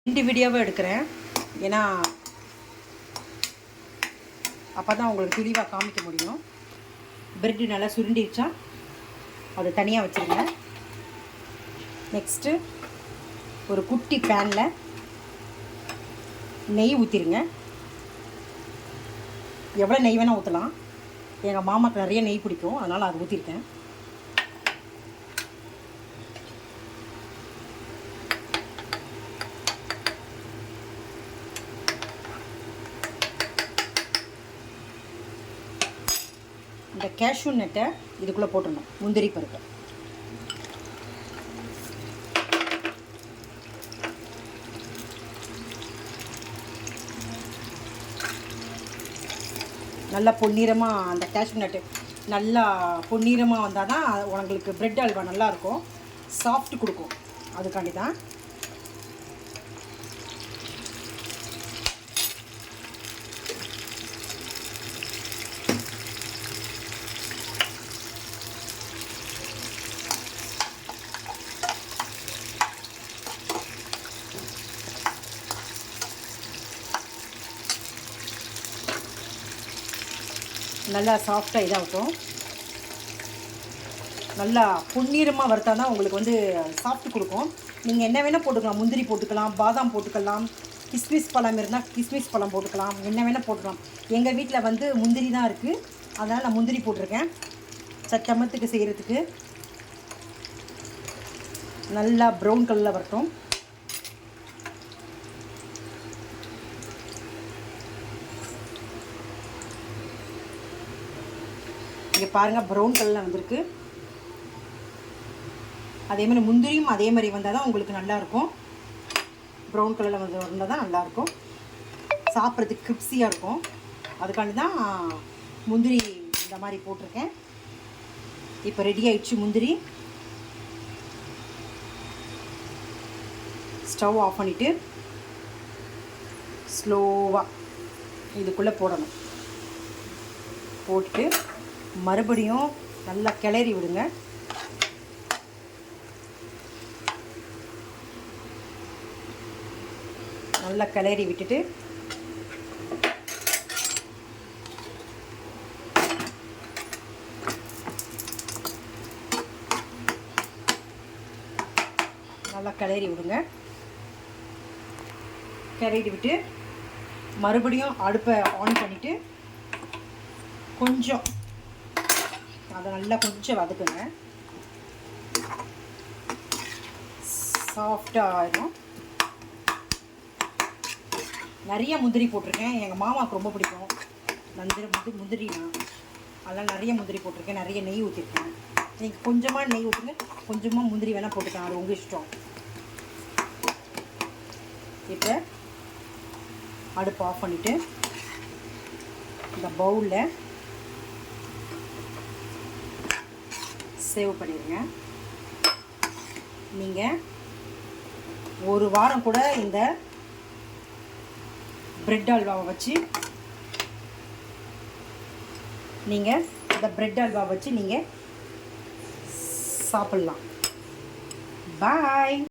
2 வீடியோவை எடுக்கிறேன். ஏன்னா அப்போ தான் உங்களுக்கு தெளிவாக காமிக்க முடியும். பிரெட்டு நல்லா சுருண்டிடுச்சா அதை தனியாக வச்சுருங்க. நெக்ஸ்ட்டு ஒரு குட்டி பேனில் நெய் ஊற்றிடுங்க. எவ்வளோ நெய் வேணால் ஊற்றலாம். எங்கள் மாமாவுக்கு நிறைய நெய் பிடிக்கும், அதனால் அது ஊற்றிருக்கேன். இந்த கேஷ்யூ நட்டை இதுக்குள்ளே போட்டுடணும், முந்திரி பருப்பு. நல்லா பொன்னிறமாக அந்த கேஷ்யூ நட்டு நல்லா பொன்னிறமாக வந்தால் தான் உங்களுக்கு பிரெட் அல்வா நல்லாயிருக்கும், சாஃப்ட் கொடுக்கும். அதுக்காண்டி தான். நல்லா சாஃப்டாக இதாகட்டும். நல்லா பொன்னிறமாக வறுத்தா தான் உங்களுக்கு வந்து சாஃப்ட் கொடுக்கும். நீங்கள் என்ன வேணால் போட்டுக்கலாம். முந்திரி போட்டுக்கலாம், பாதாம் போட்டுக்கலாம், கிஸ்மிஸ் பழம் இருந்தால் கிஸ்மிஸ் பழம் போட்டுக்கலாம், என்ன வேணால் போட்டுக்கலாம். எங்கள் வீட்டில் வந்து முந்திரி தான் இருக்குது, அதனால் நான் முந்திரி போட்டிருக்கேன். சச்சமத்துக்கு செய்கிறதுக்கு நல்லா ப்ரௌன் கலரில் வரட்டும். இங்கே பாருங்கள், ப்ரௌன் கலரில் வந்திருக்கு. அதே மாதிரி முந்திரியும் அதே மாதிரி வந்தால் தான் உங்களுக்கு நல்லாயிருக்கும். ப்ரௌன் கலரில் வந்தால் தான் நல்லாயிருக்கும், சாப்பிட்றதுக்கு கிரிப்ஸியாக இருக்கும். அதுக்காண்டி தான் முந்திரி இந்த மாதிரி போட்டிருக்கேன். இப்போ ரெடி ஆகிடுச்சு முந்திரி. ஸ்டவ் ஆஃப் பண்ணிவிட்டு ஸ்லோவாக இதுக்குள்ளே போடணும். போட்டுட்டு மறுபடியும் நல்லா கிளறி விடுங்க. நல்லா கிளறி விட்டுட்டு நல்லா கிளறி விடுங்க. கிளறி விட்டு மறுபடியும் அடுப்பை ஆன் பண்ணிவிட்டு கொஞ்சம் அதை நல்லா கொஞ்சம் வதக்குங்க. சாஃப்டாக ஆகிடும். நிறைய முந்திரி போட்டிருக்கேன், எங்கள் மாமாவுக்கு ரொம்ப பிடிக்கும் முந்திரினா, அதெல்லாம் நிறைய முந்திரி போட்டிருக்கேன். நிறைய நெய் ஊற்றிருக்கேன். நீங்கள் கொஞ்சமாக நெய் ஊற்றுங்க, கொஞ்சமாக முந்திரி வேணால் போட்டுக்கலாம், அது உங்கள் இஷ்டம். இப்போ அடுப்பு ஆஃப் பண்ணிவிட்டு இந்த பவுலில் சேவ் பண்ணிடுங்க. நீங்கள் ஒரு வாரம் கூட இந்த பிரெட் அல்வாவை வச்சு நீங்கள் சாப்பிட்லாம். பாய்.